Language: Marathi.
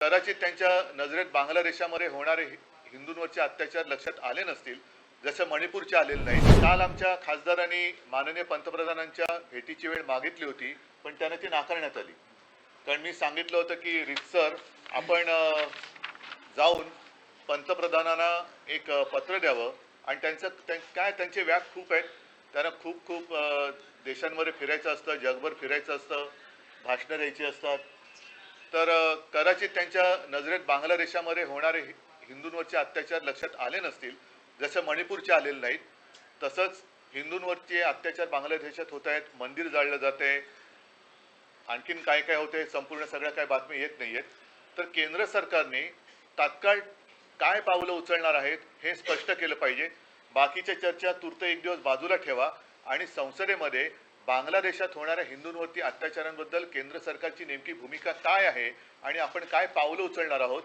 कदाचित त्यांच्या नजरेत बांगलादेशामध्ये होणारे हिंदूंवरचे अत्याचार लक्षात आले नसतील, जसं मणिपूरचे आलेले नाही। काल आमच्या खासदारांनी माननीय पंतप्रधानांच्या भेटीची वेळ मागितली होती, पण त्यांना ती नाकारण्यात आली। कारण मी सांगितलं होतं की रितसर आपण जाऊन पंतप्रधानांना एक पत्र द्यावं आणि त्यांचे व्याप खूप आहेत। त्यांना खूप खूप देशांमध्ये फिरायचं असतं, जगभर फिरायचं असतं, भाषणं द्यायची असतात। तर कदाचित त्यांच्या नजरेत बांगलादेशामध्ये होणारे हिंदूंवरचे अत्याचार लक्षात आले नसतील, जसं मणिपूरचे आलेले नाहीत, तसंच हिंदूंवरचे अत्याचार बांगलादेशात होत आहेत। मंदिर जाळलं जाते, आणखीन काय काय होते, संपूर्ण सगळ्या काय बातमी येत नाहीयेत। तर केंद्र सरकारने तात्काळ काय पावलं उचलणार आहेत हे स्पष्ट केलं पाहिजे। बाकीच्या चर्चा तूर्त एक दिवस बाजूला ठेवा आणि संसदेमध्ये बांगलादेशात होणाऱ्या हिंदूंवरती अत्याचारांबद्दल केंद्र सरकारची नेमकी भूमिका काय आहे आणि आपण काय पावलं उचलणार आहोत